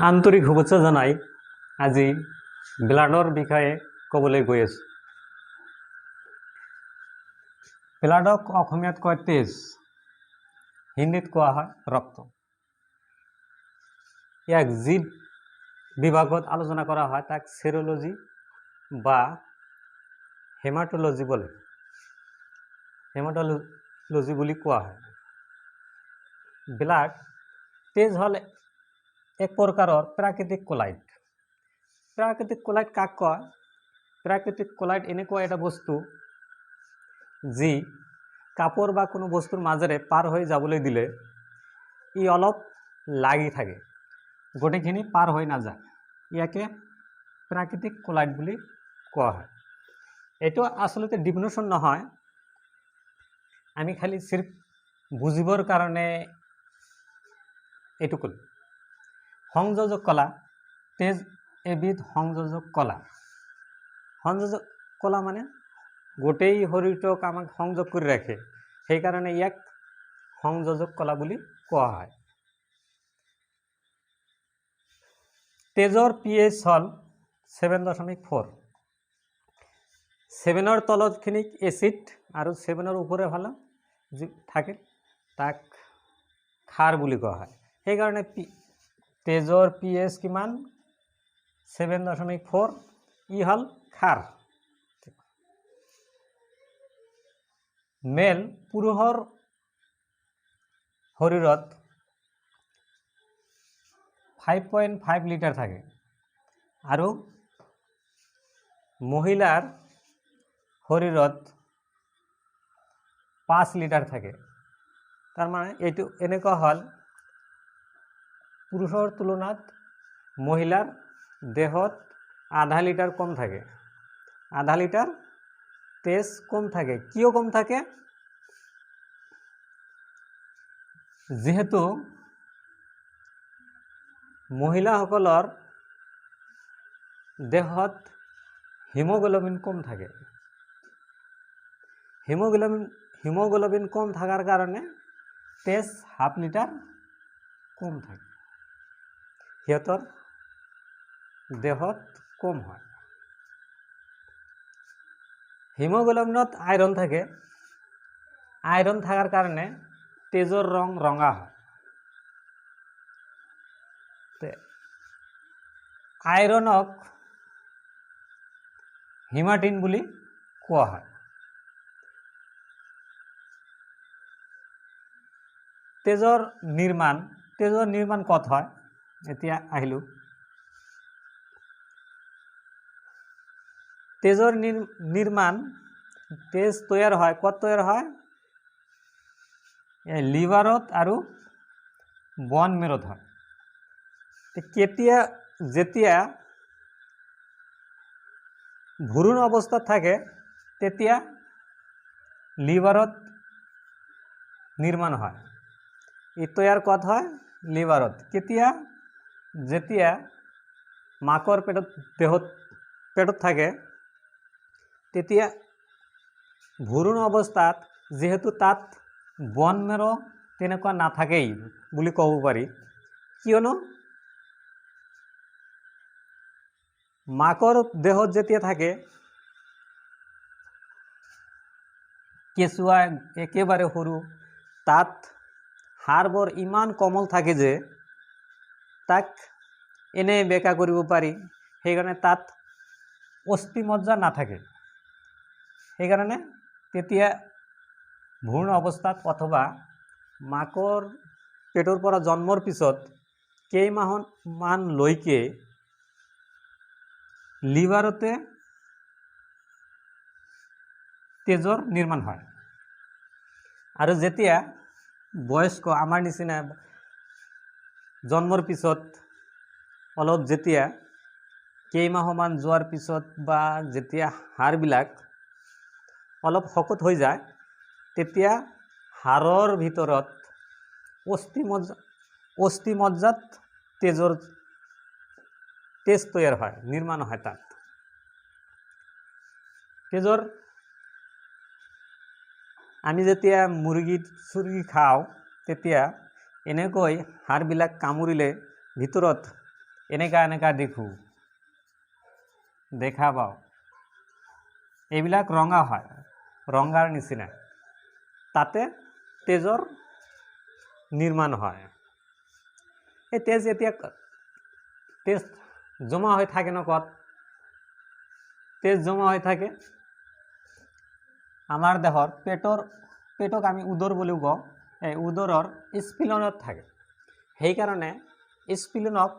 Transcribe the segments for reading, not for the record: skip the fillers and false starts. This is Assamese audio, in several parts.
আন্তৰিক শুভেচ্ছা জনাই আজি ব্লাডৰ বিষয়ে ক'বলৈ গৈ আছোঁ। ব্লাডক অসমীয়াত কয় তেজ, হিন্দীত কোৱা হয় ৰক্ত। ইয়াক যি বিভাগত আলোচনা কৰা হয় তাক সেৰোলজি বা হেমাটোলজি বলে। হেমাটোলজি বুলি কোৱা হয়। ব্লাড তেজ হলে এক প্ৰকাৰৰ প্ৰাকৃতিক কোলাইট। প্ৰাকৃতিক কোলাইট কাক কয়? প্ৰাকৃতিক কোলাইট এনেকুৱা এটা বস্তু যি কাপড় বা কোনো বস্তুৰ মাজেৰে পাৰ হৈ যাবলৈ দিলে ই অলপ লাগি থাকে, গোটেইখিনি পাৰ হৈ নাযায়। ইয়াকে প্ৰাকৃতিক কোলাইট বুলি কোৱা হয়। এইটো আচলতে ডিফিনেশ্যন নহয়, আমি খালি সিৰ্ফ বুজিবৰ কাৰণে এইটো ক'লো। সংযোজক কলা, তেজ এবিধ সংযোজক কলা। সংযোজক কলা মানে গোটেই শৰীৰটোক আমাক সংযোগ কৰি ৰাখে, সেইকাৰণে ইয়াক সংযোজক কলা বুলি কোৱা হয়। তেজৰ pH হল 7.4। 7ৰ তলতখিনিক এচিড আৰু 7ৰ ওপৰে ফালে যি থাকে তাক ক্ষাৰ বুলি কোৱা হয়। সেইকাৰণে তেজৰ pH কিমান? 7.4। ই হল ক্ষাৰ। মেল পুৰুষৰ শৰীৰত 5.5 লিটাৰ থাকে আৰু মহিলাৰ শৰীৰত 5 লিটাৰ থাকে। তাৰ মানে এইটো এনেকুৱা হল পুৰুষৰ তুলনাত মহিলাৰ দেহত আধা লিটাৰ কম থাকে। আধা লিটাৰ তেজ কম থাকে। কিয় কম থাকে? যেহেতু মহিলাসকলৰ দেহত হিমোগ্লোবিন কম থাকে। হিমোগ্লোবিন কম থাকাৰ কাৰণে তেজ হাফ লিটাৰ কম থাকে, সিহঁতৰ দেহত কম হয়। হিমোগ্লোবিনত আয়ৰন থাকে। আয়ৰন থাকাৰ কাৰণে তেজৰ ৰং ৰঙা হয়। আয়ৰনক হিমাটিন বুলি কোৱা হয়। তেজৰ নিৰ্মাণ ক'ত হয়? এতিয়া আহিলো। তেজৰ নিৰ্মাণ তেজ তৈয়াৰ হয় ক'ত তৈয়াৰ হয়? লিভাৰত আৰু বন মেৰুত হয়। যেতিয়া ভ্ৰূণ অৱস্থাত থাকে তেতিয়া লিভাৰত নিৰ্মাণ হয়। ই তৈয়াৰ ক'ত হয়? লিভাৰত। যেতিয়া মাকৰ পেটত থাকে তেতিয়া ভ্ৰূণ অৱস্থাত যেহেতু তাত বন মেৰু তেনেকুৱা নাথাকেই বুলি ক'ব পাৰি, কিয়নো মাকৰ দেহত যেতিয়া থাকে কেঁচুৱা একেবাৰে সৰু, তাত হাড়বোৰ ইমান কোমল থাকে যে তাক এনে বেকা কৰিব পাৰি, সেইকাৰণে তাত অস্থিমজ্জা নাথাকে। সেইকাৰণে তেতিয়া ভ্ৰূণ অৱস্থাত অথবা মাকৰ পেটৰ পৰা জন্মৰ পিছত কেইমাহমান লৈকে লিভাৰতে তেজৰ নিৰ্মাণ হয়। আৰু যেতিয়া বয়স্ক আমাৰ নিচিনা জন্মৰ পিছত অলপ যেতিয়া কেইমাহমান যোৱাৰ পিছত বা যেতিয়া হাড়বিলাক অলপ শকত হৈ যায় তেতিয়া হাড়ৰ ভিতৰত অস্থিমজ্জাত তেজ তৈয়াৰ হয়, নিৰ্মাণ হয়। তাত তেজৰ আমি যেতিয়া মুৰ্গী খাওঁ তেতিয়া এনেকৈ হাড়বিলাক কামুৰিলে ভিতৰত এনেকা এনেকা দেখোঁ, দেখা পাওঁ, এইবিলাক ৰঙা হয়, ৰঙাৰ নিচিনা। তাতে তেজৰ নিৰ্মাণ হয়। এই তেজ এতিয়া তেজ জমা হৈ থাকে ন ক'ত? তেজ জমা হৈ থাকে আমাৰ দেহৰ পেটক আমি উদৰ বুলিও কওঁ। এই উদৰৰ স্প্লিনত থাকে। সেইকাৰণে স্প্লিনক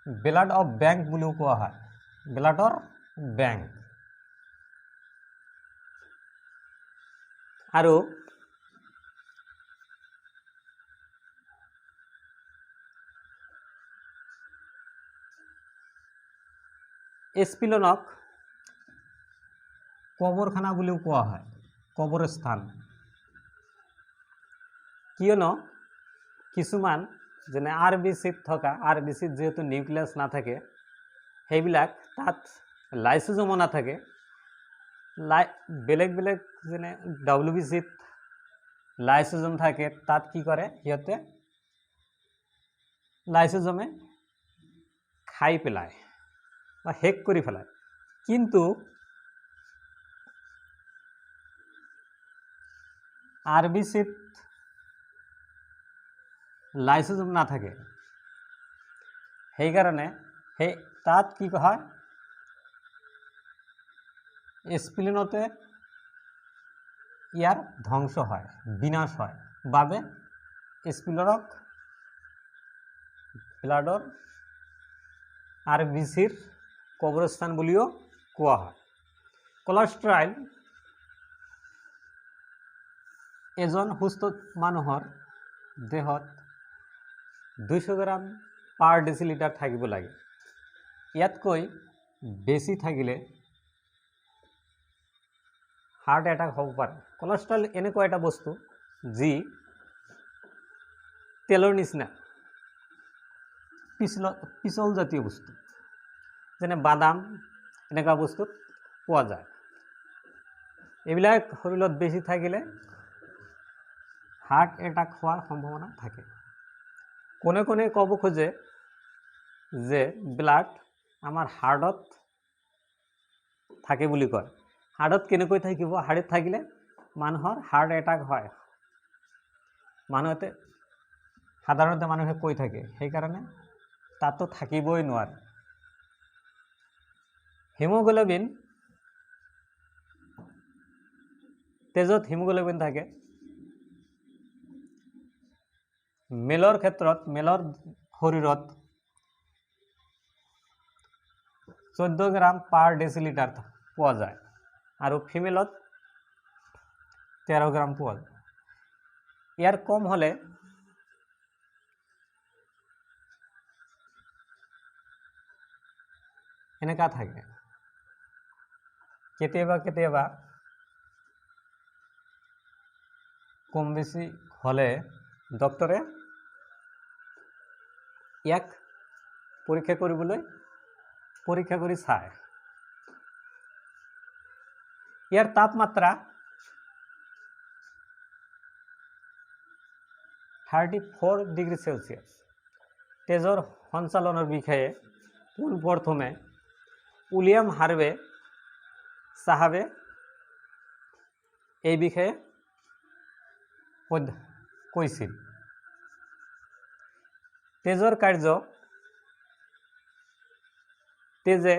ব্লাড অফ বেংক বুলিও কোৱা হয়, ব্লাডৰ বেংক। আৰু স্প্লিনক কবৰখানা বুলিও কোৱা হয়, কবৰস্থান। কিয়নো কিছুমান যেনে RBCত থকা, RBCত যেহেতু নিউক্লিয়াছ নাথাকে, সেইবিলাক তাত লাইসোজোমো নাথাকে। বেলেগ বেলেগ যেনে WBCত লাইসোজোম থাকে, তাত কি কৰে সিহঁতে লাইসোজোমে খাই পেলায় বা শেষ কৰি পেলায়। কিন্তু RBCত লাইসোজোম নাথাকে, সেইকাৰণে তাত কি হয়, স্প্লিনতে ইয়াৰ ধ্বংস হয়, বিনাশ হয় বাবে স্প্লিনক ব্লাডৰ RBCৰ কবৰস্থান বুলিও কোৱা হয়। কোলেষ্ট্ৰল এজন সুস্থ মানুহৰ দেহত 200 গ্ৰাম পাৰ ডেচিলিটাৰ থাকিব লাগে। ইয়াতকৈ বেছি থাকিলে হাৰ্ট এটাক হ'ব পাৰে। কোলেষ্ট্ৰল এনেকুৱা এটা বস্তু যি তেলৰ নিচিনা পিছল জাতীয় বস্তু, যেনে বাদাম এনেকুৱা বস্তুত পোৱা যায়। এইবিলাক শৰীৰত বেছি থাকিলে হাৰ্ট এটাক হোৱাৰ সম্ভাৱনা থাকে। কোনে কোনে ক'ব খোজে যে ব্লাড আমাৰ হাৰ্টত থাকে বুলি কয়। হাৰ্টত কেনেকৈ থাকিব? হাৰ্টত থাকিলে মানুহৰ হাৰ্ট এটাক হয়, সাধাৰণতে মানুহে কৈ থাকে, সেইকাৰণে তাতো থাকিবই নোৱাৰে। হিমোগ্লোবিন, তেজত হিমোগ্লোবিন থাকে। মেলৰ ক্ষেত্ৰত, মেলৰ শৰীৰত 14 গ্ৰাম পাৰ ডেচিলিটাৰ পোৱা যায় আৰু ফিমেলত 13 গ্ৰাম পোৱা যায়। ইয়াৰ কম হ'লে এনেকা থাকে। কেতিয়াবা কেতিয়াবা কম বেছি হ'লে ডক্টৰে ইয়াক পৰীক্ষা কৰি চায়। ইয়াৰ তাপমাত্ৰা 34 ডিগ্ৰী সেলসিয়াস। তেজৰ সঞ্চালনৰ বিষয়ে পোনপ্ৰথমে উইলিয়াম হাৰ্ভে চাহাবে এই বিষয়ে কৈছিল। তেজৰ কাৰ্য, তেজে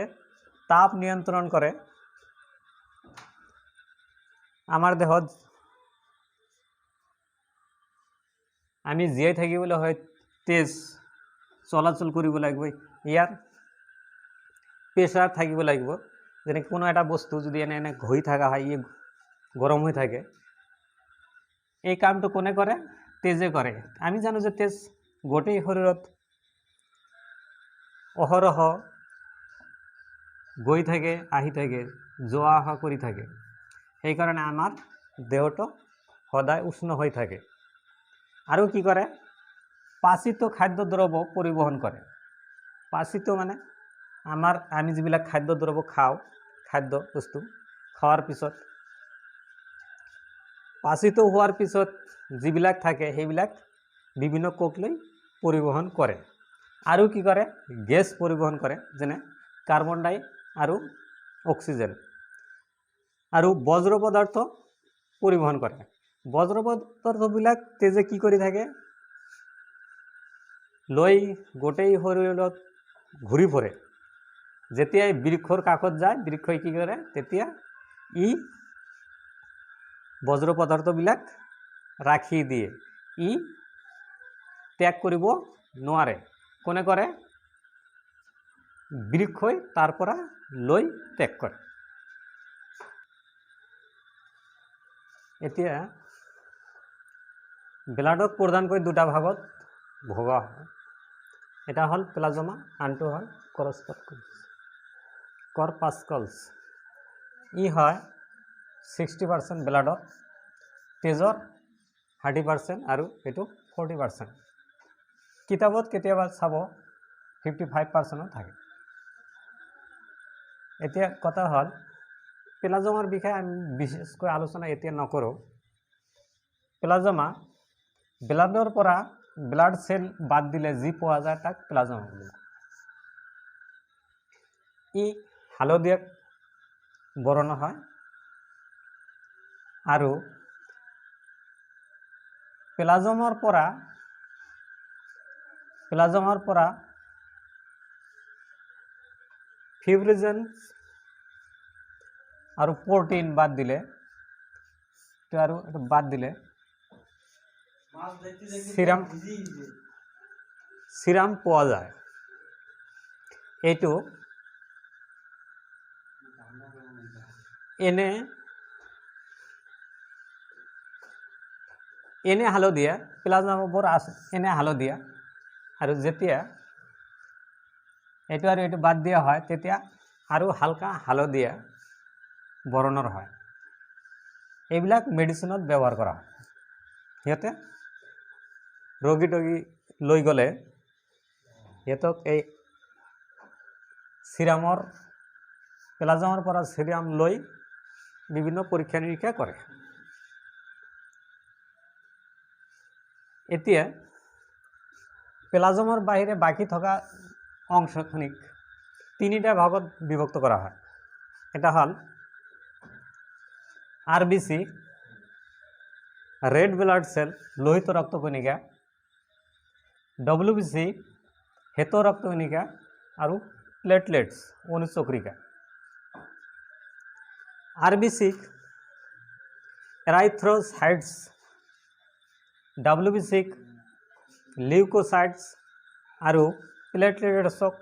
তাপ নিয়ন্ত্ৰণ কৰে। আমাৰ দেহত আমি জীয়াই থাকিবলৈ হয় তেজ চলাচল কৰিব লাগিব। ইয়াৰ প্ৰেছাৰ থাকিব লাগিব। যেনে কোনো এটা বস্তু যদি এনে ঘঁহি থকা হয়, ই গৰম হৈ থাকে, এই কামটো কোনে কৰে? তেজে কৰে। আমি জানো যে তেজ গোটেই শৰীৰত অহৰহ গৈ থাকে, আহি থাকে, যোৱা অহা কৰি থাকে। সেইকাৰণে আমাৰ দেহটো সদায় উষ্ণ হৈ থাকে। আৰু কি কৰে? পাচিত খাদ্যদ্ৰব্য পৰিবহন কৰে। পাচিত মানে আমি যিবিলাক খাদ্যদ্ৰব্য খাওঁ, খাদ্য বস্তু খোৱাৰ পিছত, পাচিত হোৱাৰ পিছত যিবিলাক থাকে সেইবিলাক বিভিন্ন কোষ লৈ পৰিবহণ কৰে আৰু কি কৰে গেছ পৰিবহণ কৰে যেনে কাৰ্বন ডাই আৰু অক্সিজেন আৰু বজ্ৰ পদাৰ্থ পৰিবহণ কৰে বজ্ৰ পদাৰ্থবিলাক তেজে কি কৰি থাকে লৈ গোটেই শৰীৰত ঘূৰি ফুৰে যেতিয়া বৃক্ষৰ কাষত যায় বৃক্ষই কি কৰে তেতিয়া ই বজ্ৰ পদাৰ্থবিলাক ৰাখি দিয়ে ই ত্যাগ কৰিব নোৱাৰে কোনে কৰে বৃক্ষই তাৰ পৰা লৈ ত্যাগ কৰে এতিয়া ব্লাডক প্ৰধানকৈ দুটা ভাগত ভগা হয় এটা হল প্লাজমা আনটো হল কৰ্পাস্কলছ ই হয় 60% ব্লাডত তেজৰ 30% আৰু এটো 40% কিতাপত কেতিয়াবা চাব 55% থাকে এতিয়া কথা হল প্লাজমাৰ বিষয়ে আমি বিশেষকৈ আলোচনা এতিয়া নকৰো প্লাজমা ব্লাডৰ পৰা ব্লাড সেল বাদ দিলে যি পোৱা যায় তাক প্লাজমা বোলে ই হালধীয়া বৰ্ণ হয় আৰু প্লাজমাৰ পৰা ফিব্ৰিনজেন আৰু প্ৰটিন বাদ দিলে সিৰাম পোৱা যায় এইটো এনে হালধীয়া প্লাজমাবোৰ আছে এনে হালধীয়া আৰু যেতিয়া এইটো আৰু এইটো বাদ দিয়া হয় তেতিয়া আৰু হালকা হালধীয়া বৰণৰ হয় এইবিলাক মেডিসিনত ব্যৱহাৰ কৰা হয় ইয়াতে ৰোগী লৈ গলে এতক এই সিৰামৰ প্লাজমাৰ পৰা সিৰাম লৈ বিভিন্ন পৰীক্ষা নিৰীক্ষা কৰে এতিয়া প্লাজমাৰ বাহিৰে বাকি থকা অংশখিনিক তিনিটা ভাগত বিভক্ত কৰা হয় এটা হল আৰবিসি ৰেড ব্লাড সেল লোহিত ৰক্তকণিকা ডব্লিউবিসি শ্বেত ৰক্তকণিকা আৰু প্লেটলেটস অনুচক্ৰিকা আৰবিসি এৰাইথ্ৰোসাইটস ডব্লিউবিসি লিউকোসাইটস আৰু প্লেটলেটসক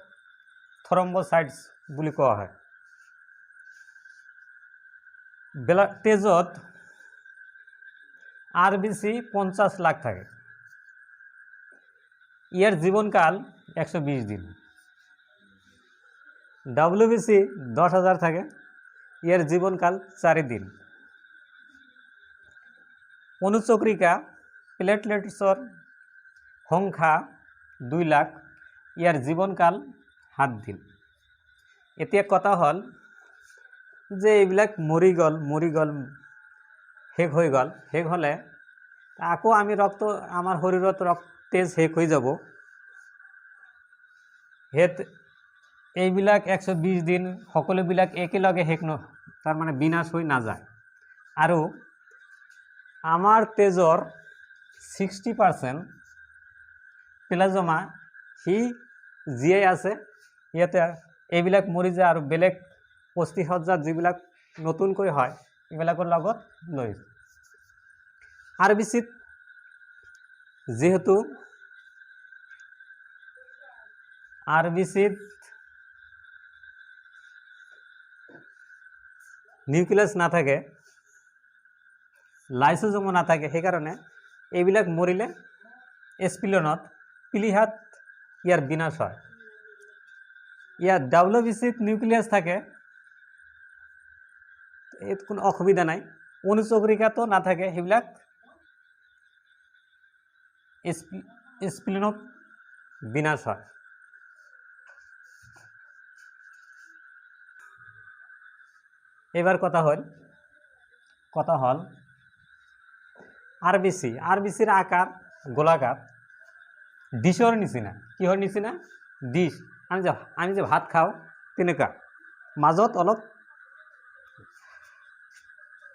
থ্ৰম্বোসাইটস বুলি কোৱা হয় তেজত আৰবিসি 50 লাখ থাকে ইয়াৰ জীবনকাল 120 দিন ডব্লিউবিসি 10,000 থাকে ইয়াৰ জীবনকাল 4 দিন অনুচক্ৰিকা প্লেটলেটসৰ সংখ্যা 2 লাখ ইয়াৰ জীবনকাল 7 দিন এতিয়া কথা হল যে এইবিলাক মৰি গল শেষ হৈ গল শেষ হলে আকৌ আমি ৰক্ত আমাৰ শৰীৰত তেজ শেষ হৈ যাব এইবিলাক 120 দিন সকলোবিলাক একেলগে শেষ তাৰ মানে বিনাশ হৈ নাযায় আৰু আমাৰ তেজৰ 60% প্লাজমা হি জীয়াই আছে ইয়াতে এইবিলাক মৰি যায় আৰু বেলেগ অস্থিসজ্জাত যিবিলাক নতুনকৈ হয় এইবিলাকৰ লগত লৈ আৰবিসিত যেহেতু আৰবিসিত নিউক্লিয়াস না থাকে লাইসোজোম না থাকে সেইকাৰণে এইবিলাক মৰিলে স্প্লিনত প্লিহাত ইয়াৰ বিনাশ হয় ইয়াৰ ডব্লিউবিসিত নিউক্লিয়াস থাকে এত কোনো অসুবিধা নাই অনুচক্রিকাতো না থাকে সেইবিলাক স্প্লিনত বিনাশ হয় এবার কথা হল আরবিসির আকার গোলাকার ডিশৰ নিচিনা। কিহৰ নিচিনা? ডিশ। আমি যে ভাত খাওঁ তেনেকুৱা, মাজত অলপ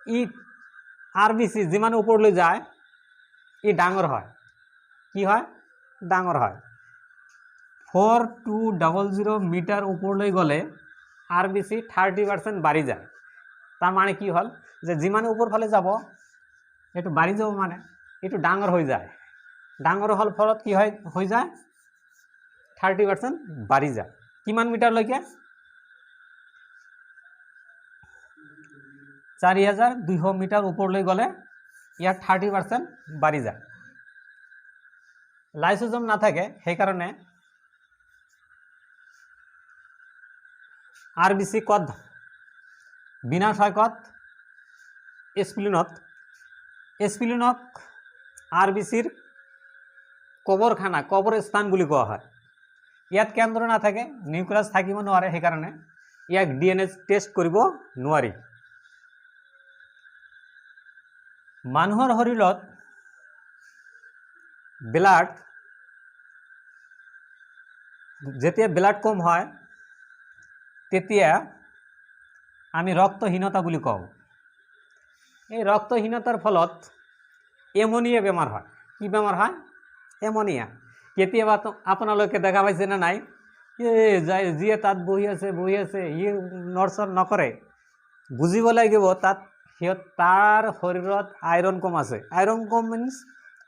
ই RBC যিমান ওপৰলৈ যায় ই ডাঙৰ হয়। কি হয়? ডাঙৰ হয়। 4200 মিটাৰ ওপৰলৈ গ'লে RBC 30% বাঢ়ি যায়। তাৰ মানে কি হ'ল যে যিমানে ওপৰ ফালে যাব এইটো বাঢ়ি যাব, মানে এইটো ডাঙৰ হৈ যায়। ডাঙৰ হল ফলত কি হয় হৈ যায় 30% বাঢ়ি যায়। কিমান মিটাৰলৈকে? 4200 মিটাৰ ওপৰলৈ গ'লে ইয়াত 30% বাঢ়ি যায়। লাইসোজোম নাথাকে, সেইকাৰণে RBC কত বিনাশ হয়? কত? স্প্লিনত। স্প্লিনক RBCৰ কবৰখানা, কবৰস্থান বুলি কোৱা হয়। ইয়াত কেন্দ্ৰ নাথাকে, নিউক্লিয়াছ থাকিব নোৱাৰে, সেইকাৰণে ইয়াক DNA টেষ্ট কৰিব নোৱাৰি। মানুহৰ শৰীৰত ব্লাড যেতিয়া ব্লাড কম হয় তেতিয়া আমি ৰক্তহীনতা বুলি কওঁ। এই ৰক্তহীনতাৰ ফলত এমনিয়া বেমাৰ হয়। কি বেমাৰ হয়? এমনিয়া। কেতিয়াবা আপোনালোকে দেখা পাইছে না নাই? যিয়ে তাত বহি আছে ই নৰচৰ নকৰে, বুজিব লাগিব তাত তাৰ শৰীৰত আইৰণ কম আছে। আইৰণ কম মিন্স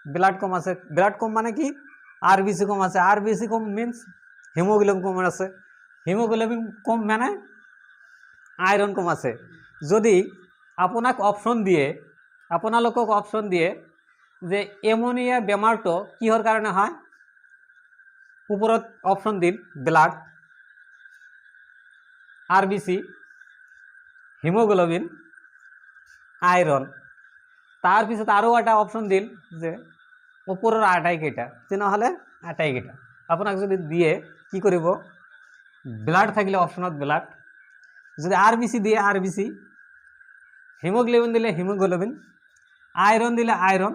ব্লাড কম আছে। ব্লাড কম মানে কি? RBC কম আছে। RBC কম মিন্স হিমোগ্লোবিন কম আছে। হিমোগ্লোবিন কম মানে আইৰণ কম আছে। যদি আপোনালোকক অপশ্যন দিয়ে যে এমনিয়া বেমাৰটো কিহৰ কাৰণে হয়, ওপৰত অপশ্যন দিল ব্লাড, RBC, হিমোগ্লোবিন, আইৰণ, তাৰপিছত আৰু এটা অপশ্যন দিল যে ওপৰৰ আটাইকেইটা, তেনেহ'লে আটাইকেইটা আপোনাক যদি দিয়ে কি কৰিব? ব্লাড থাকিলে অপশ্যনত ব্লাড, যদি RBC দিয়ে RBC, হিমোগ্লোবিন দিলে হিমোগ্লোবিন, আইৰণ দিলে আইৰণ,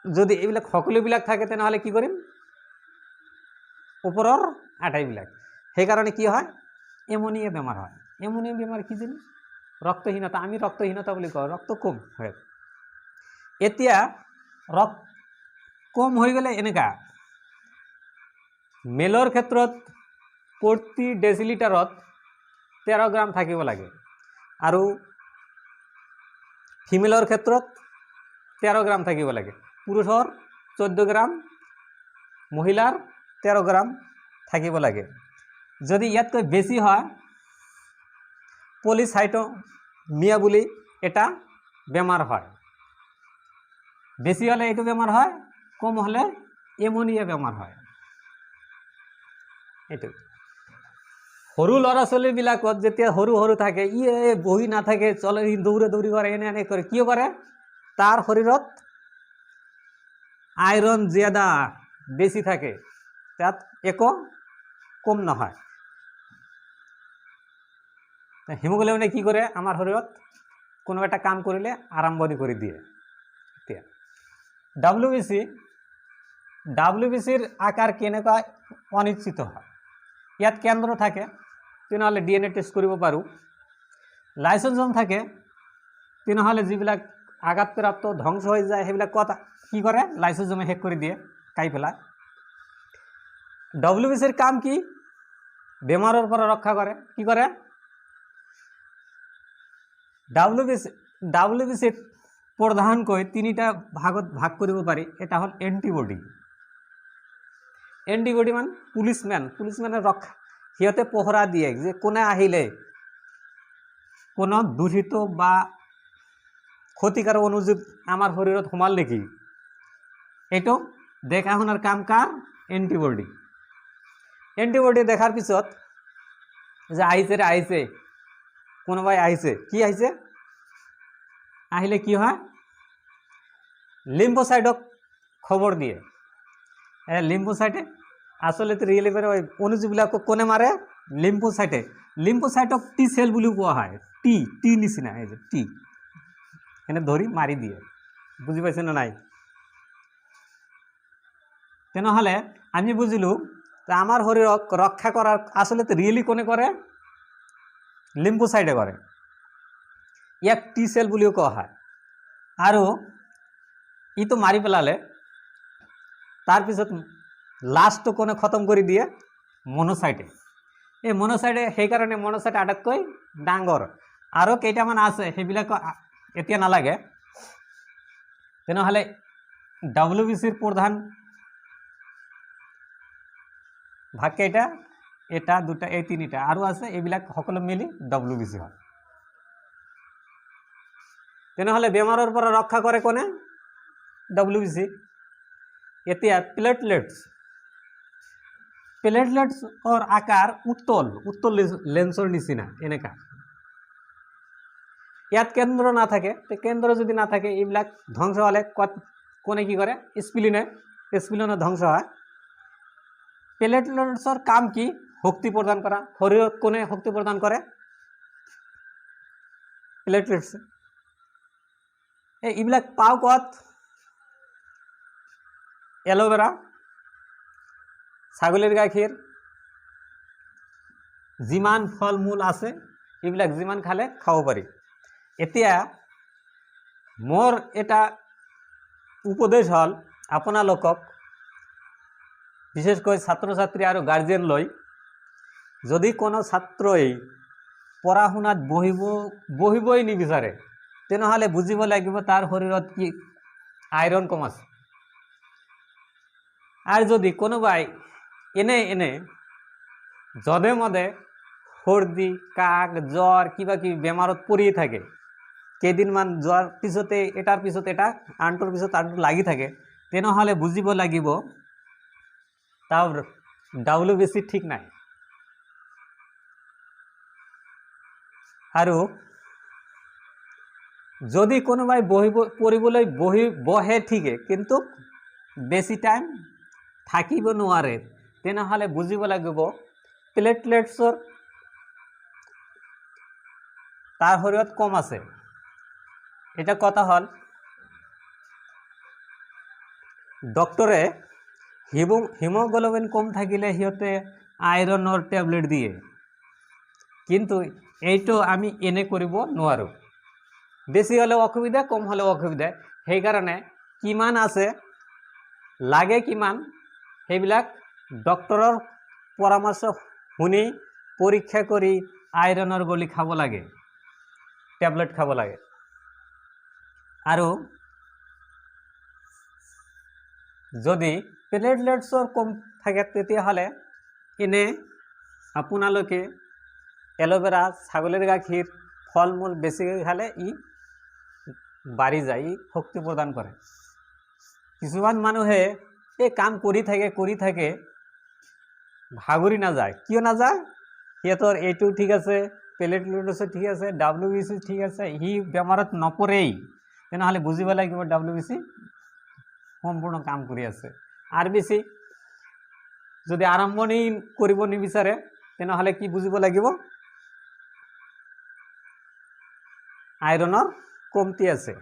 যদি এইবিলাক সকলোবিলাক থাকে তেনেহ'লে কি কৰিম? ওপৰৰ আটাইবিলাক। সেইকাৰণে কি হয়? এমনিয়া বেমাৰ হয়। এমনিয়া বেমাৰ কি জানি? ৰক্তহীনতা। আমি ৰক্তহীনতা বুলি কওঁ, ৰক্ত কম হয়। এতিয়া ৰক্ত কম হৈ গ'লে এনেকা, মেলৰ ক্ষেত্ৰত প্ৰতি ডেচিলিটাৰত 13 গ্ৰাম থাকিব লাগে, আৰু ফিমেলৰ ক্ষেত্ৰত 13 গ্ৰাম থাকিব লাগে। পুৰুষৰ 14 গ্ৰাম, মহিলাৰ 13 গ্ৰাম থাকিব লাগে। যদি ইয়াতকৈ বেছি হয় পলিসাইটোমিয়া বুলি এটা বেমাৰ হয়। বেছি হলে এইটো বেমাৰ হয়, কম হলে এমনিয়া বেমাৰ হয়। এইটো সৰু ল'ৰা ছোৱালীবিলাকত যেতিয়া সৰু থাকে, বহি নাথাকে, চলে, দৌৰি কৰে, এনে কৰে। কিয় কৰে? তাৰ শৰীৰত আইৰণ জ্যাদা বেছি থাকে, তাত একো কম নহয়। হিমোগ্লোবিনে কি কৰে? আমাৰ শৰীৰত কোনো এটা কাম কৰিলে আৰম্ভণি কৰি দিয়ে। এতিয়া WBCৰ আকাৰ কেনেকুৱা অনিশ্চিত হয়। ইয়াত কেন্দ্ৰ থাকে, তেনেহ'লে DNA টেষ্ট কৰিব পাৰোঁ। লাইসোজোম থাকে, তেনেহ'লে যিবিলাক আঘাতপ্ৰাপ্ত ধ্বংস হৈ যায় সেইবিলাক কি কৰে? লাইসোজোমে শেষ কৰি দিয়ে, খাই পেলাই। WBCৰ কাম কি? বেমাৰৰ পৰা ৰক্ষা কৰে। কি কৰে? WBCত প্ৰধানকৈ 3টা ভাগত ভাগ কৰিব পাৰি। এটা হ'ল এণ্টিবডি। এণ্টিবডি মানে পুলিচমেনে ৰক্ষা, সিহঁতে পহৰা দিয়ে যে কোনে আহিলে কোনো দূষিত বা ক্ষতিকাৰক অনুজীৱ আমাৰ শৰীৰত সোমাল নেকি, এইটো দেখা শুনাৰ কাম কাৰ? এণ্টিবডি। এণ্টিবডি দেখাৰ পিছত যে আহিছে, কোনোবাই আহিছে, কি আহিছে? আহিলে কি হয়? লিম্ফোসাইটক খবৰ দিয়ে। লিম্ফোসাইটে আসলে ৰিয়েলিভাৰ অনুজীৱবিলাকক কোনে মাৰে? লিম্ফোসাইটে। লিম্ফোসাইটক টি সেল বুলি কোৱা হয়। টি নিচিনা, এই যে টি, এনে ধৰি মাৰি দিয়ে। বুজি পাইছে না নাই? তেনেহ'লে আমি বুজিলোঁ যে আমাৰ শৰীৰক ৰক্ষা কৰাৰ আচলতে ৰিয়েলি কোনে কৰে? লিম্ফোচাইটে কৰে। ইয়াক টি সেল বুলিও কোৱা হয়। আৰু ইটো মাৰি পেলালে তাৰপিছত লাষ্টটো কোনে খতম কৰি দিয়ে? মনোচাইটে। এই মনোচাইটে সেইকাৰণে মনোচাইট আটাইতকৈ ডাঙৰ। আৰু কেইটামান আছে সেইবিলাক এতিয়া নালাগে। তেনেহ'লে WBCৰ প্ৰধান ভাগ কেইটা? এটা দুটা এই তিনিটা আৰু আছে, এইবিলাক সকলো মিলি WBC হয়। তেনেহ'লে বেমাৰৰ পৰা ৰক্ষা কৰে কোনে? WBC। এতিয়া প্লেটলেটছৰ আকাৰ উত্তল লেন্সৰ নিচিনা এনেকা। ইয়াত কেন্দ্ৰ নাথাকে। কেন্দ্ৰ যদি নাথাকে এইবিলাক ধ্বংস হ'লে কোনে কি কৰে? স্প্লিনে ধ্বংস হয়। প্লেটলেটছৰ কাম কি? শক্তি প্ৰদান কৰা। শৰীৰত কোনে শক্তি প্ৰদান কৰে? প্লেটলেটছ। এইবিলাক পাওঁ ক'ত? এলোভেৰা, ছাগলীৰ গাখীৰ, যিমান ফল মূল আছে এইবিলাক যিমান খালে খাব পাৰি। এতিয়া মোৰ এটা উপদেশ হ'ল আপোনালোকক, বিশেষকৈ ছাত্ৰ ছাত্ৰী আৰু গাৰ্জেন লৈ, যদি কোনো ছাত্ৰই পঢ়া শুনাত বহিবই নিবিচাৰে তেনেহ'লে বুজিব লাগিব তাৰ শৰীৰত কি আইৰণ কম আছে। আৰু যদি কোনোবাই এনে যধে মধে সৰ্দি কাহ জ্বৰ কিবা কিবি বেমাৰত পৰি থাকে, কেইদিনমান যোৱাৰ পিছতে এটাৰ পিছত এটা আনটোৰ পিছত আনটো লাগি থাকে, তেনেহ'লে বুজিব লাগিব তাৰ WBC ঠিক নাই। আৰু যদি কোনোবাই পঢ়িবলৈ বহে ঠিকে কিন্তু বেছি টাইম থাকিব নোৱাৰে, তেনেহ'লে বুজিব লাগিব প্লেটলেটছৰ তাৰ শৰীৰত কম আছে। এটা কথা হ'ল ডক্টৰে হিমোগ্লোবিন কম থাকিলে সিহঁতে আইৰণৰ টেবলেট দিয়ে, কিন্তু এইটো আমি এনে কৰিব নোৱাৰোঁ। বেছি হ'লেও অসুবিধা, কম হ'লেও অসুবিধা। সেইকাৰণে কিমান আছে লাগে কিমান সেইবিলাক ডক্টৰৰ পৰামৰ্শ শুনি পৰীক্ষা কৰি আইৰণৰ গলি খাব লাগে, টেবলেট খাব লাগে। আৰু যদি প্লেটলেটছৰ কম থাকে তেতিয়াহ'লে এনে আপোনালোকে এলোভেৰা, ছাগলীৰ গাখীৰ, ফল মূল বেছিকৈ খালে ই বাঢ়ি যায়, ই শক্তি প্ৰদান কৰে। কিছুমান মানুহে এই কাম কৰি থাকে ভাগৰি নাযায়। কিয় নাযায়? সিহঁতৰ এইটো ঠিক আছে, প্লেটলেটছো ঠিক আছে, WBC ঠিক আছে, সি বেমাৰত নপৰেই। তেনেহ'লে বুজিব লাগিব WBC সম্পূৰ্ণ কাম কৰি আছে। RBC যদি আৰম্ভণি কৰিব নিবিচাৰে তেনেহ'লে কি বুজিব লাগিব? আইৰণৰ কমতি আছে।